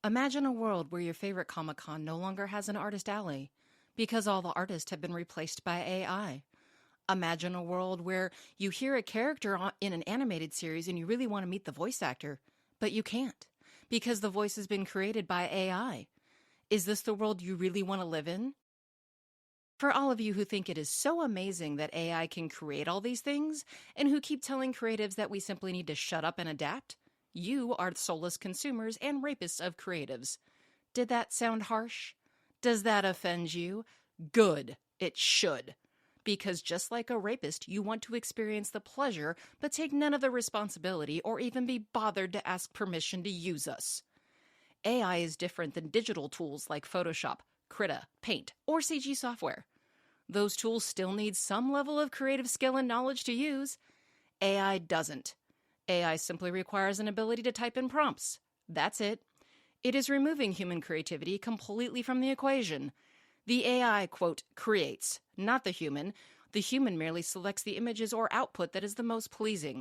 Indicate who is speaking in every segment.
Speaker 1: Imagine a world where your favorite Comic-Con no longer has an artist alley because all the artists have been replaced by AI. Imagine a world where you hear a character in an animated series and you really want to meet the voice actor, but you can't because the voice has been created by AI. Is this the world you really want to live in? For all of you who think it is so amazing that AI can create all these things and who keep telling creatives that we simply need to shut up and adapt, you are soulless consumers and rapists of creatives. Did that sound harsh? Does that offend you? Good, it should. Because just like a rapist, you want to experience the pleasure but take none of the responsibility or even be bothered to ask permission to use us. AI is different than digital tools like Photoshop, Krita, Paint, or CG software. Those tools still need some level of creative skill and knowledge to use. AI doesn't. AI simply requires an ability to type in prompts. That's it. It is removing human creativity completely from the equation. The AI, quote, creates, not the human. The human merely selects the images or output that is the most pleasing.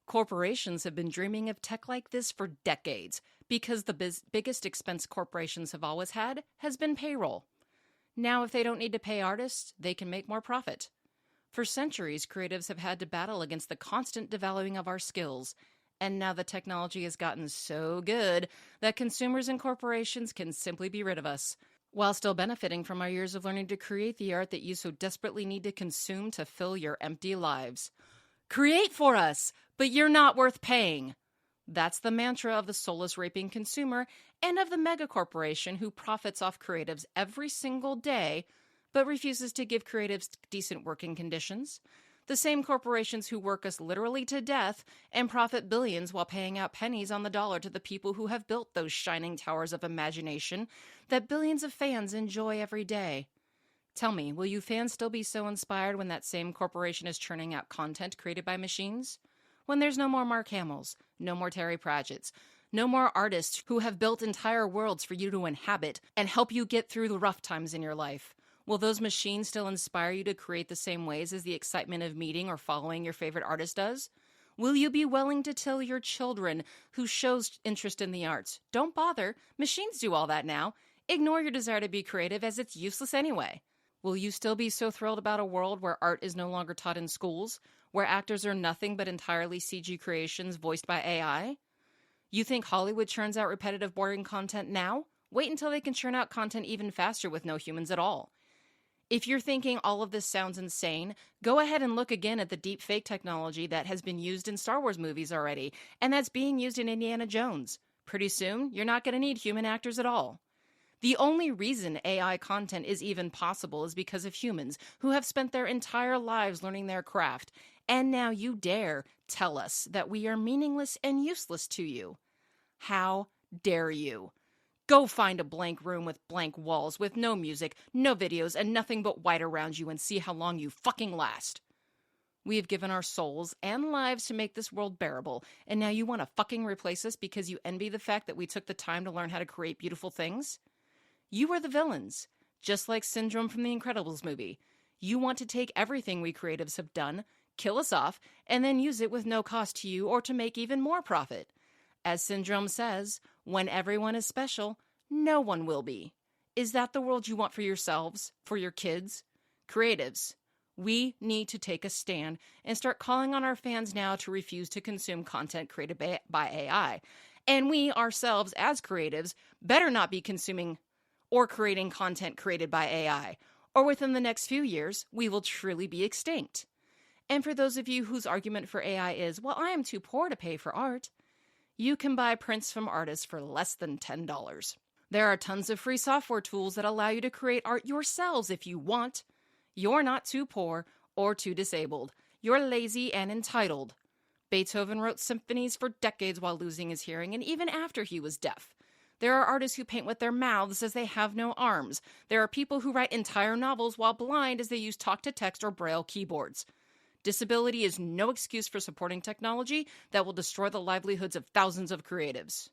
Speaker 1: Corporations have been dreaming of tech like this for decades because the biggest expense corporations have always had has been payroll. Now, if they don't need to pay artists, they can make more profit. For centuries, creatives have had to battle against the constant devaluing of our skills, and now the technology has gotten so good that consumers and corporations can simply be rid of us, while still benefiting from our years of learning to create the art that you so desperately need to consume to fill your empty lives. Create for us, but you're not worth paying. That's the mantra of the soulless raping consumer and of the megacorporation who profits off creatives every single day but refuses to give creatives decent working conditions. The same corporations who work us literally to death and profit billions while paying out pennies on the dollar to the people who have built those shining towers of imagination that billions of fans enjoy every day. Tell me, will you fans still be so inspired when that same corporation is churning out content created by machines? When there's no more Mark Hamills, no more Terry Pratchett's, no more artists who have built entire worlds for you to inhabit and help you get through the rough times in your life? Will those machines still inspire you to create the same ways as the excitement of meeting or following your favorite artist does? Will you be willing to tell your children who shows interest in the arts, don't bother, machines do all that now, ignore your desire to be creative as it's useless anyway? Will you still be so thrilled about a world where art is no longer taught in schools, where actors are nothing but entirely CG creations voiced by AI? You think Hollywood churns out repetitive, boring content now? Wait until they can churn out content even faster with no humans at all. If you're thinking all of this sounds insane, go ahead and look again at the deep fake technology that has been used in Star Wars movies already, and that's being used in Indiana Jones. Pretty soon, you're not going to need human actors at all. The only reason AI content is even possible is because of humans who have spent their entire lives learning their craft, and now you dare tell us that we are meaningless and useless to you. How dare you? Go find a blank room with blank walls, with no music, no videos, and nothing but white around you and see how long you fucking last. We have given our souls and lives to make this world bearable, and now you want to fucking replace us because you envy the fact that we took the time to learn how to create beautiful things? You are the villains, just like Syndrome from the Incredibles movie. You want to take everything we creatives have done, kill us off, and then use it with no cost to you or to make even more profit. As Syndrome says, when everyone is special, no one will be. Is that the world you want for yourselves, for your kids? Creatives, we need to take a stand and start calling on our fans now to refuse to consume content created by AI. And we ourselves, as creatives, better not be consuming or creating content created by AI, or within the next few years, we will truly be extinct. And for those of you whose argument for AI is, well, I am too poor to pay for art, you can buy prints from artists for less than $10. There are tons of free software tools that allow you to create art yourselves if you want. You're not too poor or too disabled. You're lazy and entitled. Beethoven wrote symphonies for decades while losing his hearing and even after he was deaf. There are artists who paint with their mouths as they have no arms. There are people who write entire novels while blind as they use talk-to-text or braille keyboards. Disability is no excuse for supporting technology that will destroy the livelihoods of thousands of creatives.